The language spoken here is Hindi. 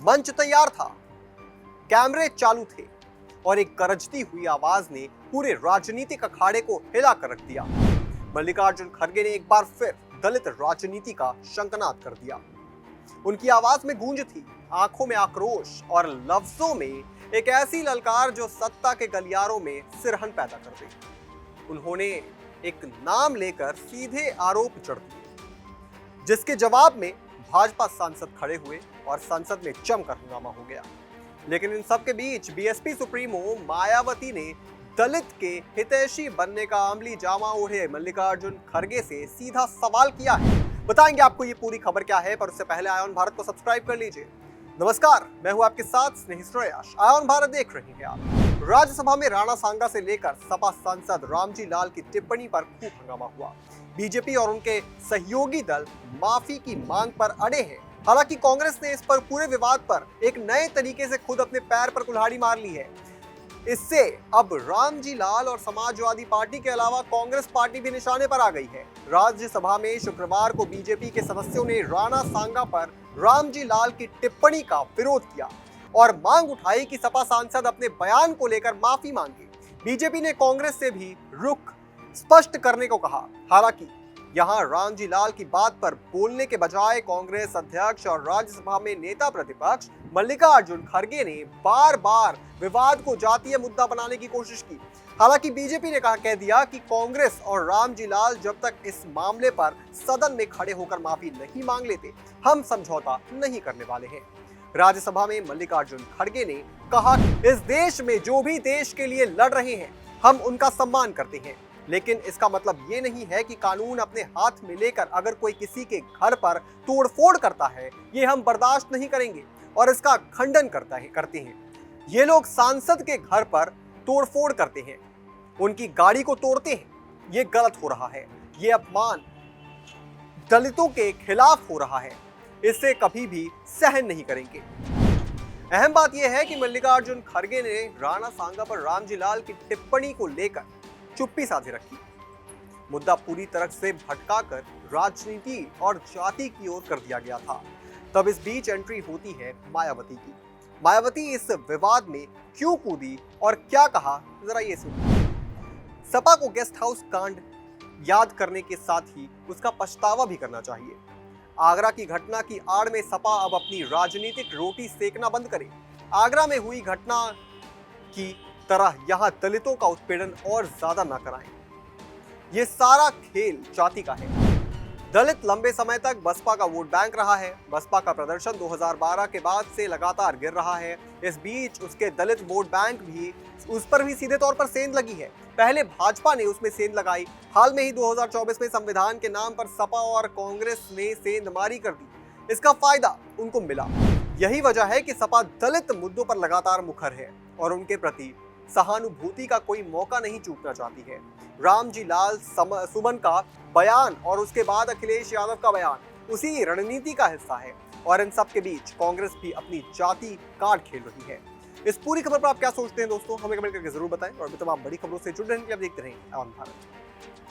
मंच तैयार था, कैमरे चालू थे और एक गरजती हुई आवाज ने पूरे राजनीतिक अखाड़े को हिला कर रख दिया। मल्लिकार्जुन खड़गे ने एक बार फिर दलित राजनीति का शंखनाद कर दिया। उनकी आवाज में गूंज थी, आंखों में आक्रोश और लफ्जों में एक ऐसी ललकार जो सत्ता के गलियारों में सिरहन पैदा कर गई। उन्होंने एक नाम लेकर सीधे आरोप जड़ दिए, जिसके जवाब में भाजपा सांसद खड़े हुए और संसद में जमकर हंगामा हो गया। लेकिन इन सब के बीच बीएसपी सुप्रीमो मायावती ने दलित के हितैषी बनने का अमली जामा ओढ़े मल्लिकार्जुन खड़गे से सीधा सवाल किया है। बताएंगे आपको ये पूरी खबर क्या है, पर उससे पहले आयोन भारत को सब्सक्राइब कर लीजिए। नमस्कार, मैं हूं आपके साथ स्नेही श्रेयस। आयोन भारत देख रहे हैं आप। राज्यसभा में राणा सांगा से लेकर सपा सांसद रामजी लाल की टिप्पणी पर खूब हंगामा हुआ। बीजेपी और उनके सहयोगी दल माफी की मांग पर अड़े हैं। हालांकि कांग्रेस ने इस पर पूरे विवाद पर एक नए तरीके से खुद अपने पैर पर कुल्हाड़ी मार ली है। इससे अब रामजी लाल और समाजवादी पार्टी के अलावा कांग्रेस पार्टी भी निशाने पर आ गई है। राज्यसभा में शुक्रवार को बीजेपी के सदस्यों ने राणा सांगा पर रामजी लाल की टिप्पणी का विरोध किया और मांग उठाई कि सपा सांसद अपने बयान को लेकर माफी मांगे। बीजेपी ने कांग्रेस से भी रुख स्पष्ट करने को कहा। हालांकि यहां रामजी लाल की बात पर बोलने के बजाय कांग्रेस अध्यक्ष और राज्यसभा में नेता प्रतिपक्ष मल्लिकार्जुन खड़गे ने बार बार विवाद को जातीय मुद्दा बनाने की कोशिश की। हालांकि बीजेपी ने कह दिया कि कांग्रेस और रामजी लाल जब तक इस मामले पर सदन में खड़े होकर माफी नहीं मांग लेते, हम समझौता नहीं करने वाले हैं। राज्यसभा में मल्लिकार्जुन खड़गे ने कहा, इस देश में जो भी देश के लिए लड़ रहे हैं, हम उनका सम्मान करते हैं, लेकिन इसका मतलब ये नहीं है कि कानून अपने हाथ में लेकर अगर कोई किसी के घर पर तोड़फोड़ करता है, ये हम बर्दाश्त नहीं करेंगे और इसका खंडन करते हैं। ये लोग सांसद के घर पर तोड़फोड़ करते हैं, उनकी गाड़ी को तोड़ते हैं, ये गलत हो रहा है। ये अपमान दलितों के खिलाफ हो रहा है, इसे कभी भी सहन नहीं करेंगे। अहम बात यह है कि मल्लिकार्जुन खड़गे ने राणा सांगा पर रामजी लाल की टिप्पणी को लेकर चुप्पी साधे रखी। मुद्दा पूरी तरह से भटकाकर राजनीति और जाति की ओर कर दिया गया था। तब इस बीच एंट्री होती है मायावती की। मायावती इस विवाद में क्यों कूदी और क्या कहा, जरा ये सुनिए। सपा को गेस्ट हाउस कांड याद करने के साथ ही उसका पछतावा भी करना चाहिए। आगरा की घटना की आड़ में सपा अब अपनी राजनीतिक रोटी सेकना बंद करे। आगरा में हुई घटना की तरह यहां दलितों का उत्पीड़न और ज्यादा ना कराएं। ये सारा खेल जाति का है। दलित लंबे समय तक बसपा का वोट बैंक रहा है। बसपा का प्रदर्शन 2012 के बाद से लगातार गिर रहा है। इस बीच उसके दलित वोट बैंक भी उस पर भी सीधे तौर पर सेंध लगी है। पहले भाजपा ने उसमें सेंध लगाई। हाल में ही 2024 में संविधान के नाम पर सपा और कांग्रेस ने सेंधमारी कर दी। इसका फायदा उनको मिला। यही वजह है कि सपा दलित मुद्दों पर लगातार मुखर है और उनके प्रति सहानुभूति का कोई मौका नहीं चूकना चाहती है। रामजी लाल सुमन का बयान और उसके बाद अखिलेश यादव का बयान उसी रणनीति का हिस्सा है और इन सब के बीच कांग्रेस भी अपनी जाति कार्ड खेल रही है। इस पूरी खबर पर आप क्या सोचते हैं दोस्तों, हमें कमेंट करके जरूर बताएं और भी तमाम बड़ी खबरों से जुड़ रहने के लिए आप देखते रहें आयोन भारत।